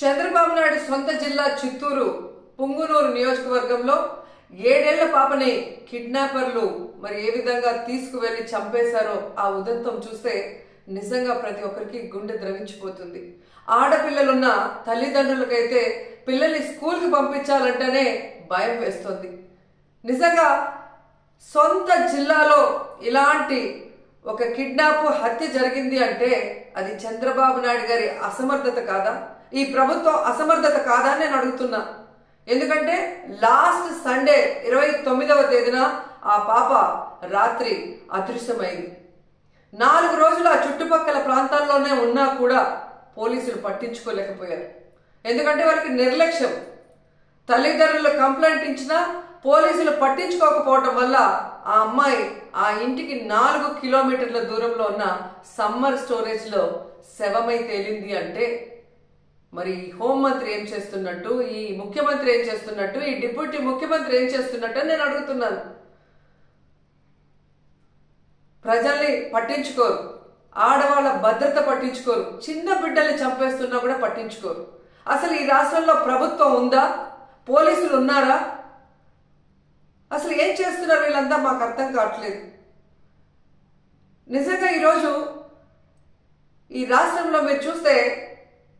చంద్రబాబు నాయుడు సొంత జిల్లా చిత్తూరు పుంగునూరు నియోజకవర్గంలో 7 ఏళ్ల పాపని కిడ్నాపర్లు మరి ఏ విధంగా తీసుకువెళ్లి చంపేశారో ఆ ఉదంతం చూస్తే నిజంగా ప్రతి ఒక్కరికి గుండె ద్రవించిపోతుంది. ఆడపిల్లలున్న తల్లిదండ్రులకైతే పిల్లల్ని స్కూల్కి పంపించాలంటేనే భయం వేస్తుంది. నిజంగా సొంత జిల్లాలో ఇలాంటి ఒక కిడ్నాప్ హత్య జరిగింది అంటే అది చంద్రబాబు నాయుడు గారి అసమర్థత కాదా, ఈ ప్రభుత్వం అసమర్థత కాదా అని నేను అడుగుతున్నా. ఎందుకంటే లాస్ట్ సండే 29వ తేదీన ఆ పాప రాత్రి అదృశ్యమైంది. 4 రోజులు ఆ చుట్టుపక్కల ప్రాంతాల్లోనే ఉన్నా కూడా పోలీసులు పట్టించుకోలేకపోయారు. ఎందుకంటే వాళ్ళకి నిర్లక్ష్యం. తల్లిదండ్రులు కంప్లైంట్ ఇచ్చినా పోలీసులు పట్టించుకోకపోవటం వల్ల ఆ అమ్మాయి ఆ ఇంటికి 4 కిలోమీటర్ల దూరంలో ఉన్న సమ్మర్ స్టోరేజ్ లో శవమై తేలింది అంటే మరి హోంమంత్రి ఏం చేస్తున్నట్టు, ఈ ముఖ్యమంత్రి ఏం చేస్తున్నట్టు, ఈ డిప్యూటీ ముఖ్యమంత్రి ఏం చేస్తున్నట్టు నేను అడుగుతున్నాను. ప్రజల్ని పట్టించుకోరు, ఆడవాళ్ళ భద్రత పట్టించుకోరు, చిన్న బిడ్డల్ని చంపేస్తున్నా కూడా పట్టించుకోరు. అసలు ఈ రాష్ట్రంలో ప్రభుత్వం ఉందా? పోలీసులు ఉన్నారా? అసలు ఏం చేస్తున్నారు వీళ్ళంతా మాకు అర్థం కావట్లేదు. నిజంగా ఈరోజు ఈ రాష్ట్రంలో మీరు చూస్తే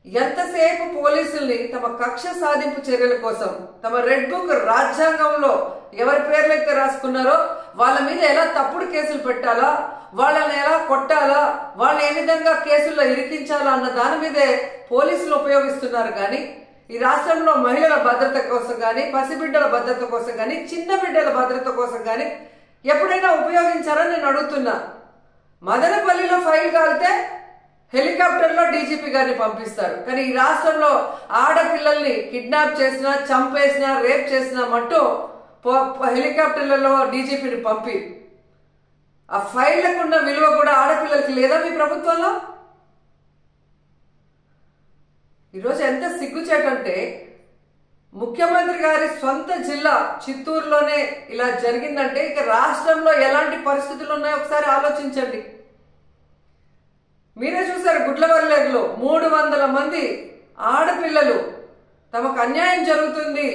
ఎంతసేపు పోలీసుల్ని తమ కక్ష సాధింపు చర్యల కోసం, తమ రెడ్ బుక్ రాజ్యాంగంలో ఎవరి పేర్లైతే రాసుకున్నారో వాళ్ళ మీద ఎలా తప్పుడు కేసులు పెట్టాలా, వాళ్ళని ఎలా కొట్టాలా, వాళ్ళని ఏ విధంగా కేసుల్లో ఇరికించాలా అన్న దాని మీదే పోలీసులు ఉపయోగిస్తున్నారు. కానీ ఈ రాష్ట్రంలో మహిళల భద్రత కోసం కానీ, పసిబిడ్డల భద్రత కోసం కానీ, చిన్న బిడ్డల భద్రత కోసం కానీ ఎప్పుడైనా ఉపయోగించారని నేను అడుగుతున్నా. మదనపల్లిలో ఫైల్ కాలితే హెలికాప్టర్లో డీజీపీ గారిని పంపిస్తారు. కానీ ఈ రాష్ట్రంలో ఆడపిల్లల్ని కిడ్నాప్ చేసినా, చంపేసినా, రేప్ చేసినా మట్టు హెలికాప్టర్లలో డీజీపీని పంపి ఆ ఫైళ్లకు ఉన్న విలువ కూడా ఆడపిల్లలకి లేదా మీ ప్రభుత్వంలో? ఈరోజు ఎంత సిగ్గుచేటంటే ముఖ్యమంత్రి గారి సొంత జిల్లా చిత్తూరులోనే ఇలా జరిగిందంటే ఇక రాష్ట్రంలో ఎలాంటి పరిస్థితులు ఉన్నాయో ఒకసారి ఆలోచించండి. మీరే చూసారు, గుడ్లవల్లేరులో 300 మంది ఆడపిల్లలు తమకు అన్యాయం జరుగుతుంది,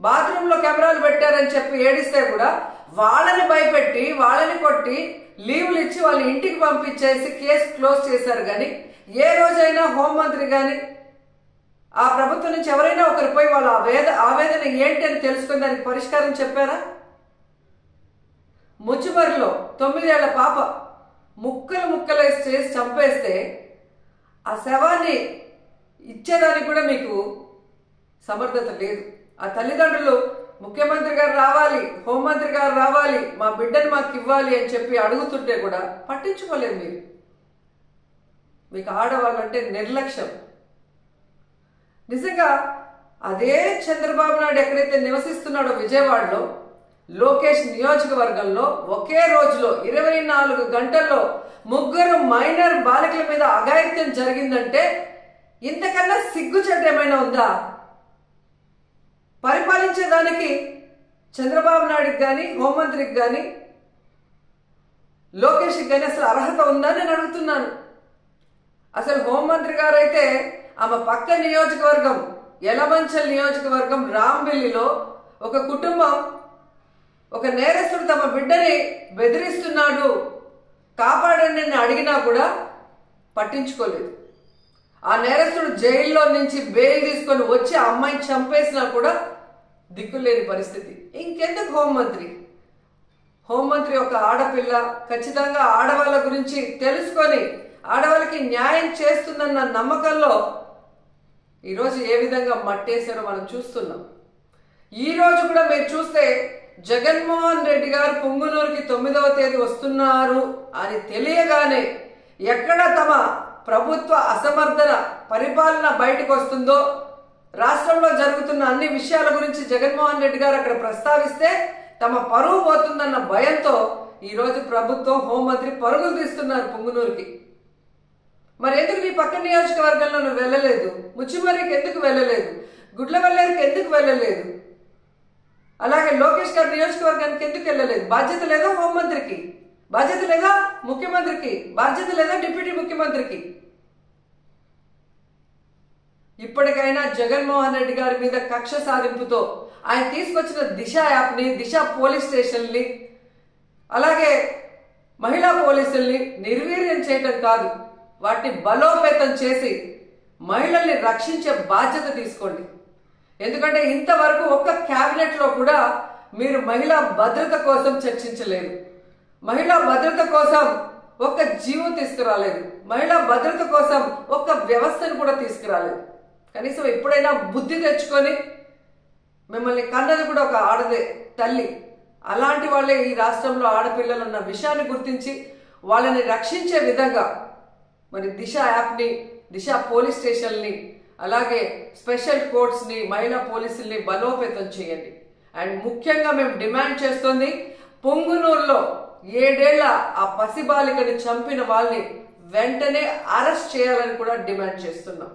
బాత్రూంలో కెమెరాలు పెట్టారని చెప్పి ఏడిస్తే కూడా వాళ్ళని భయపెట్టి, వాళ్ళని కొట్టి, లీవులు ఇచ్చి వాళ్ళని ఇంటికి పంపించేసి కేసు క్లోజ్ చేశారు. కానీ ఏ రోజైనా హోంమంత్రి కానీ ఆ ప్రభుత్వం నుంచి ఎవరైనా ఒకరు పోయి వాళ్ళ ఆవేదన ఏంటి అని తెలుసుకుని దానికి పరిష్కారం చెప్పారా? ముచ్చుమరిలో 9 ఏళ్ల పాప ముక్కలు చేసి చంపేస్తే ఆ శవాన్ని ఇచ్చేదానికి కూడా మీకు సమర్థత లేదు. ఆ తల్లిదండ్రులు ముఖ్యమంత్రి గారు రావాలి, హోంమంత్రి గారు రావాలి, మా బిడ్డను మాకు ఇవ్వాలి అని చెప్పి అడుగుతుంటే కూడా పట్టించుకోలేదు. మీకు ఆడవాళ్ళంటే నిర్లక్ష్యం. నిజంగా అదే చంద్రబాబు నాయుడు ఎక్కడైతే నివసిస్తున్నాడో విజయవాడలో లోకేష్ నియోజకవర్గంలో ఒకే రోజులో 24 గంటల్లో 3 మైనర్ బాలికల మీద అఘాయిత్యం జరిగిందంటే ఇంతకన్నా సిగ్గుచేటు ఏమైనా ఉందా? పరిపాలించేదానికి చంద్రబాబు నాయుడికి కానీ, హోంమంత్రికి కానీ, లోకేష్కి కానీ అసలు అర్హత ఉందా నేను అడుగుతున్నాను. అసలు హోంమంత్రి గారు అయితే ఆమె పక్క నియోజకవర్గం యలమంచల్ నియోజకవర్గం రాంబిల్లిలో ఒక కుటుంబం, ఒక నేరస్తుడు తమ బిడ్డని బెదిరిస్తున్నాడు, కాపాడండి అని అడిగినా కూడా పట్టించుకోలేదు. ఆ నేరస్తుడు జైల్లో నుంచి బెయిల్ తీసుకొని వచ్చి ఆ అమ్మాయిని చంపేసినా కూడా దిక్కులేని పరిస్థితి. ఇంకెందుకు హోంమంత్రి? హోంమంత్రి ఒక ఆడపిల్ల, ఖచ్చితంగా ఆడవాళ్ళ గురించి తెలుసుకొని ఆడవాళ్ళకి న్యాయం చేస్తుందన్న నమ్మకంలో ఈరోజు ఏ విధంగా మట్టేశారో మనం చూస్తున్నాం. ఈరోజు కూడా మీరు చూస్తే జగన్మోహన్ రెడ్డి గారు పుంగునూరుకి 9వ తేదీ వస్తున్నారు అని తెలియగానే ఎక్కడ తమ ప్రభుత్వ అసమర్థన పరిపాలన బయటకు వస్తుందో, రాష్ట్రంలో జరుగుతున్న అన్ని విషయాల గురించి జగన్మోహన్ రెడ్డి గారు అక్కడ ప్రస్తావిస్తే తమ పరువు పోతుందన్న భయంతో ఈరోజు ప్రభుత్వం, హోంమంత్రి పరుగులు తీస్తున్నారు పుంగునూరుకి. మరి ఎందుకు నీ పక్క నియోజకవర్గంలో నువ్వు వెళ్ళలేదు? ముచ్చిమరికి ఎందుకు వెళ్ళలేదు? గుడ్లవల్లేరుకి ఎందుకు వెళ్ళలేదు? అలాగే లోకేష్ గారి నియోజకవర్గానికి ఎందుకు వెళ్ళలేదు? బాధ్యత లేదా హోంమంత్రికి? బాధ్యత లేదా ముఖ్యమంత్రికి? బాధ్యత లేదా డిప్యూటీ ముఖ్యమంత్రికి? ఇప్పటికైనా జగన్మోహన్ రెడ్డి గారి మీద కక్ష సాధింపుతో ఆయన తీసుకొచ్చిన దిశ యాప్ని, దిశ పోలీస్ స్టేషన్ని, అలాగే మహిళా పోలీసుల్ని నిర్వీర్యం చేయటం కాదు, వాటిని బలోపేతం చేసి మహిళల్ని రక్షించే బాధ్యత తీసుకోండి. ఎందుకంటే ఇంతవరకు ఒక్క క్యాబినెట్లో కూడా మీరు మహిళా భద్రత కోసం చర్చించలేదు, మహిళా భద్రత కోసం ఒక్క జీవో తీసుకురాలేదు, మహిళా భద్రత కోసం ఒక్క వ్యవస్థను కూడా తీసుకురాలేదు. కనీసం ఎప్పుడైనా బుద్ధి తెచ్చుకొని, మిమ్మల్ని కన్నది కూడా ఒక ఆడదే తల్లి, అలాంటి వాళ్ళే ఈ రాష్ట్రంలో ఆడపిల్లలు ఉన్న విషయాన్ని గుర్తించి వాళ్ళని రక్షించే విధంగా మరి దిశ యాప్ని, దిశ పోలీస్ స్టేషన్ని, అలాగే స్పెషల్ కోర్ట్స్ని, మహిళా పోలీసుల్ని బలోపేతం చేయండి. అండ్ ముఖ్యంగా మేము డిమాండ్ చేస్తుంది, పొంగునూరులో 7 ఏళ్ల ఆ పసిబాలికని చంపిన వాళ్ళని వెంటనే అరెస్ట్ చేయాలని కూడా డిమాండ్ చేస్తున్నాం.